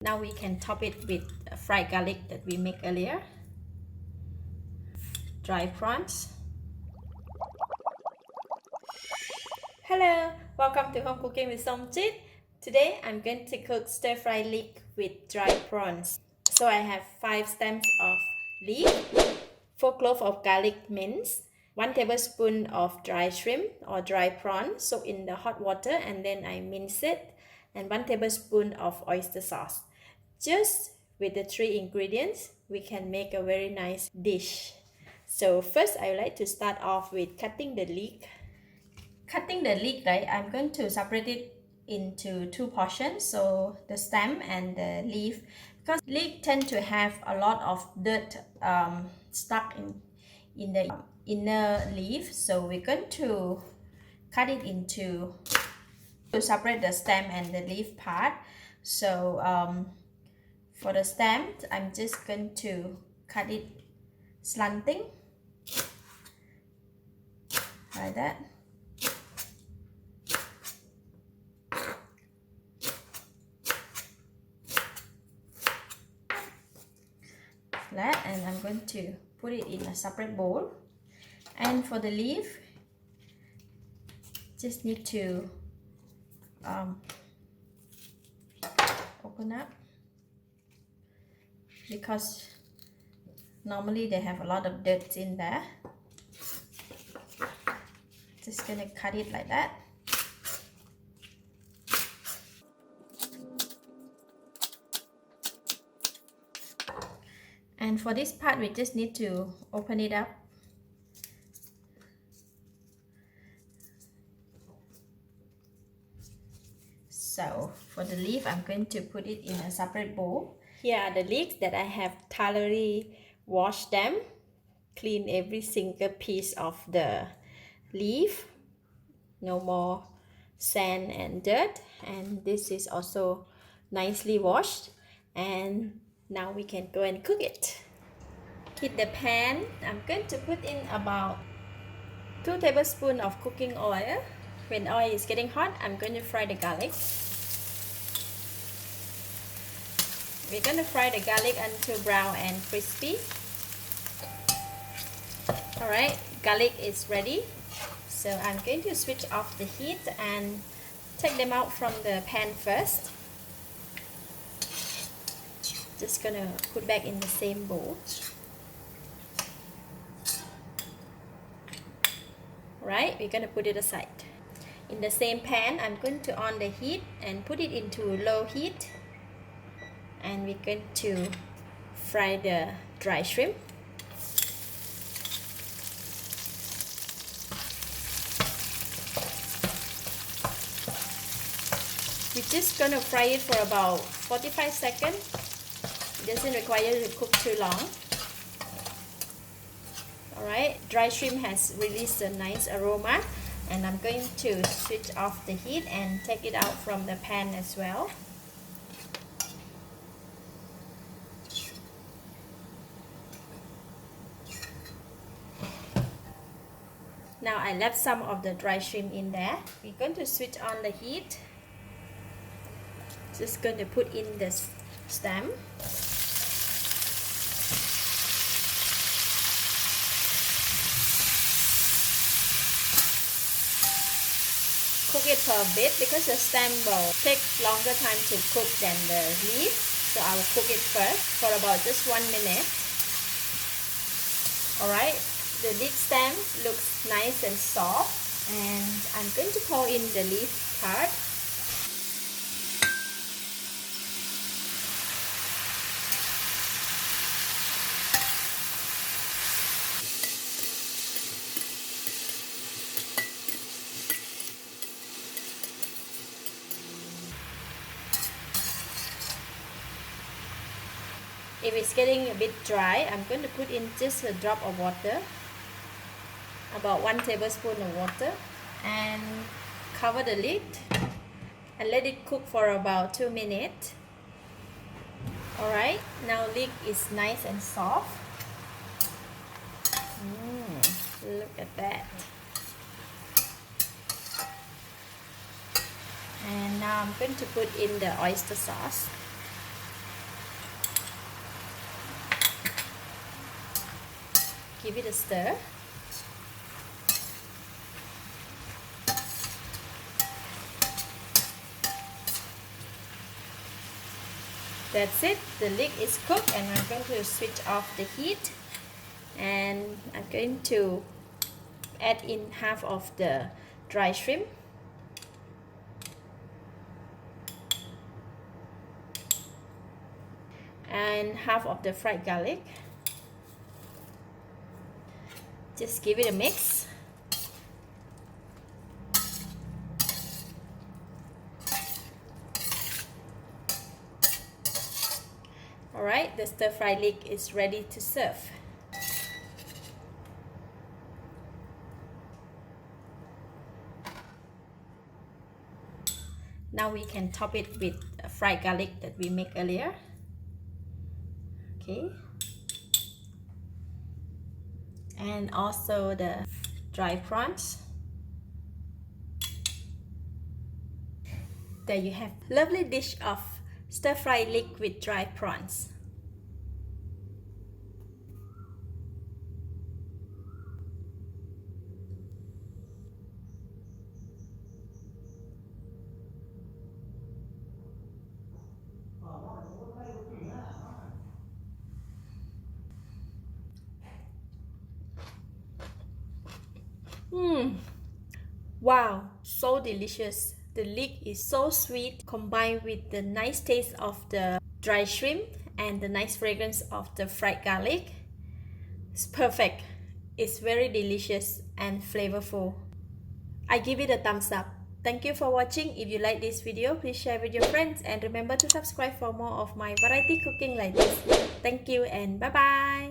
Now we can top it with fried garlic that we make earlier, dry prawns. Hello, welcome to Home Cooking with Somjit. Today I'm going to cook stir-fry leek with dry prawns. So I have 5 stems of leek, 4 cloves of garlic minced, 1 tablespoon of dry shrimp or dry prawn soaked in the hot water and then I mince it, and 1 tablespoon of oyster sauce. Just with the 3 ingredients, we can make a very nice dish. So first I would like to start off with cutting the leek. Right, I'm going to separate it into 2 portions, so the stem and the leaf, because leek tend to have a lot of dirt stuck in the inner leaf, so we're going to cut it into to separate the stem and the leaf part. So for the stem, I'm just going to cut it slanting like that. Flat, and I'm going to put it in a separate bowl. And for the leaf, just need to open up, because normally they have a lot of dirt in there. Just gonna cut it like that. And for this part, we just need to open it up. So for the leaf, I'm going to put it in a separate bowl. Here are the leeks that I have thoroughly washed them, clean every single piece of the leaf, no more sand and dirt, and this is also nicely washed. And now we can go and cook it. Heat the pan. I'm going to put in about 2 tablespoons of cooking oil. When oil is getting hot, I'm going to fry the garlic. We're going to fry the garlic until brown and crispy. Alright, garlic is ready. So I'm going to switch off the heat and take them out from the pan first. Just gonna put back in the same bowl. Right, we're gonna put it aside. In the same pan, I'm going to on the heat and put it into low heat. And we're going to fry the dry shrimp. We're just gonna fry it for about 45 seconds. It doesn't require to cook too long. Alright, dry shrimp has released a nice aroma, and I'm going to switch off the heat and take it out from the pan as well. Now I left some of the dry shrimp in there. We're going to switch on the heat. Just going to put in the stem. Cook it for a bit, because the stem will take longer time to cook than the leaf. So I will cook it first for about just 1 minute. Alright, the leek stem looks nice and soft, and I'm going to pour in the leaf part. If it's getting a bit dry, I'm going to put in just a drop of water, about 1 tablespoon of water, and cover the lid and let it cook for about 2 minutes. Alright, now leek is nice and soft. Look at that. And now I'm going to put in the oyster sauce. Give it a stir. That's it, the leek is cooked, and I'm going to switch off the heat, and I'm going to add in half of the dry shrimp, and half of the fried garlic. Just give it a mix. Alright, the stir-fried leek is ready to serve. Now we can top it with fried garlic that we made earlier. Okay. And also the dry prawns. There you have lovely dish of stir-fried leek with dry prawns. Wow, so delicious. The leek is so sweet, combined with the nice taste of the dry shrimp and the nice fragrance of the fried garlic. It's perfect. It's very delicious and flavorful. I give it a thumbs up. Thank you for watching. If you like this video, please share with your friends and remember to subscribe for more of my variety cooking like this. Thank you and bye bye.